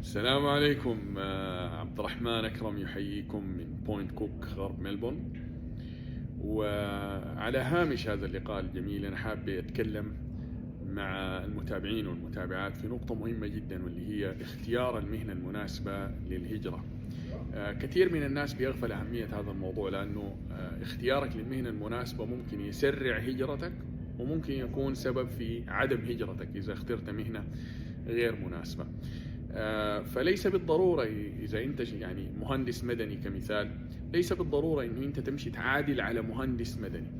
السلام عليكم. عبد الرحمن أكرم يحييكم من بوينت كوك غرب ملبورن. وعلى هامش هذا اللقاء الجميل أنا حابب أتكلم مع المتابعين والمتابعات في نقطة مهمة جدا، واللي هي اختيار المهنة المناسبة للهجرة. كثير من الناس بيغفل أهمية هذا الموضوع، لأنه اختيارك للمهنة المناسبة ممكن يسرع هجرتك، وممكن يكون سبب في عدم هجرتك إذا اخترت مهنة غير مناسبة. فليس بالضرورة إذا أنت يعني مهندس مدني كمثال، ليس بالضرورة إنه أنت تمشي تعادل على مهندس مدني،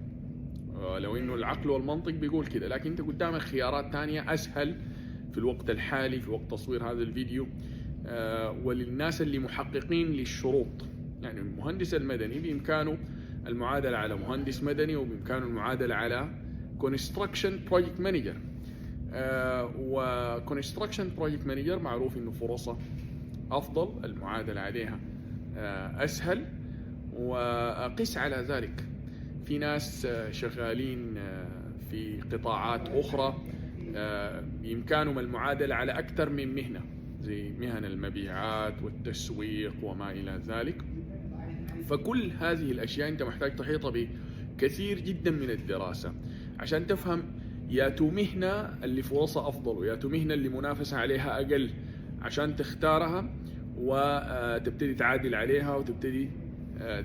لو إنه العقل والمنطق بيقول كده، لكن أنت قدامك خيارات تانية أسهل في الوقت الحالي، في وقت تصوير هذا الفيديو. وللناس اللي محققين للشروط، يعني المهندس المدني بإمكانه المعادلة على مهندس مدني، وبإمكانه المعادلة على Construction Project Manager. وكونستراكشن بروجكت مانجر معروف انه فرصه افضل، المعادله عليها اسهل. وقس على ذلك في ناس شغالين في قطاعات اخرى بامكانهم المعادله على اكثر من مهنه، زي مهن المبيعات والتسويق وما الى ذلك. فكل هذه الاشياء انت محتاج تحيطها بكثير جدا من الدراسه عشان تفهم يا تو مهنة اللي فرصها أفضل، ويا تو مهنة اللي منافسة عليها أقل، عشان تختارها وتبتدي تعادل عليها، وتبتدي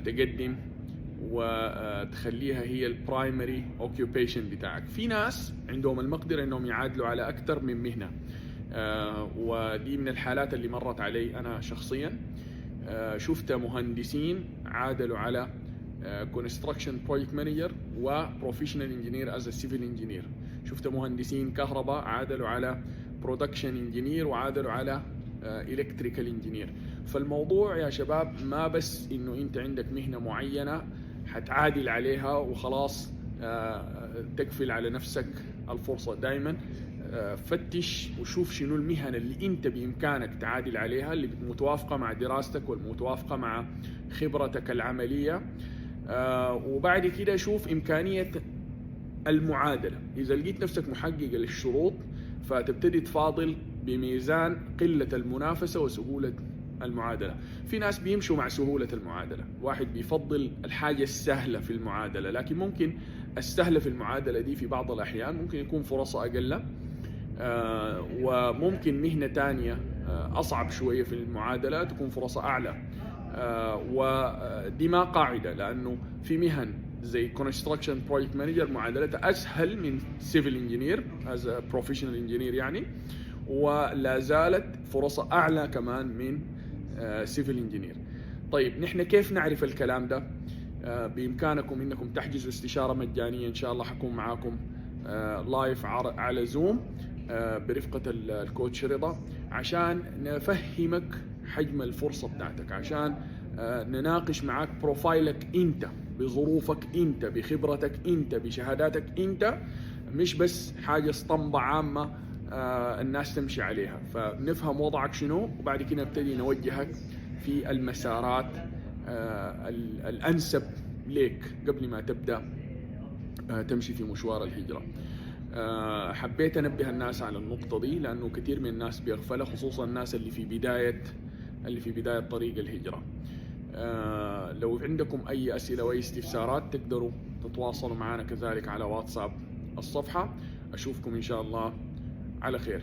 تقدم وتخليها هي البرايمري اوكيوبيشن بتاعك. في ناس عندهم المقدرة انهم يعادلوا على أكثر من مهنة، ودي من الحالات اللي مرت علي أنا شخصيا. شفت مهندسين عادلوا على Construction Project Manager و Professional Engineer as a Civil Engineer. شفت مهندسين كهرباء عادلوا على Production Engineer وعادلوا على Electrical Engineer. فالموضوع يا شباب ما بس إنه أنت عندك مهنة معينة حتعادل عليها وخلاص تكفل على نفسك الفرصة. دائما فتش وشوف شنو المهن اللي أنت بإمكانك تعادل عليها، اللي متوافقة مع دراستك والمتوافقة مع خبرتك العملية. وبعد كده شوف إمكانية المعادلة. إذا لقيت نفسك محقق للشروط فتبتدي تفاضل بميزان قلة المنافسة وسهولة المعادلة. في ناس بيمشوا مع سهولة المعادلة، واحد بيفضل الحاجة السهلة في المعادلة، لكن ممكن السهلة في المعادلة دي في بعض الأحيان ممكن يكون فرصة أقل. وممكن مهنة تانية أصعب شوية في المعادلة تكون فرصة أعلى. ودي ما قاعدة، لأنه في مهن زي Construction Project Manager معادلتها أسهل من Civil Engineer as a Professional Engineer يعني، ولا زالت فرصة أعلى كمان من Civil Engineer. طيب نحن كيف نعرف الكلام ده؟ بإمكانكم إنكم تحجزوا استشارة مجانية، إن شاء الله حكون معاكم لايف على زوم برفقة الكوتش رضا، عشان نفهمك حجم الفرصة بتاعتك، عشان نناقش معاك بروفايلك انت، بظروفك انت، بخبرتك انت، بشهاداتك انت، مش بس حاجة اسطمبة عامة الناس تمشي عليها. فنفهم وضعك شنو، وبعد كده نبتدي نوجهك في المسارات الأنسب ليك قبل ما تبدأ تمشي في مشوار الهجرة. حبيت أنبه الناس على النقطة دي، لأنه كثير من الناس بيغفلها، خصوصا الناس اللي في بداية طريق الهجرة. لو عندكم أي أسئلة وأي استفسارات تقدروا تتواصلوا معنا كذلك على واتساب الصفحة. أشوفكم إن شاء الله على خير.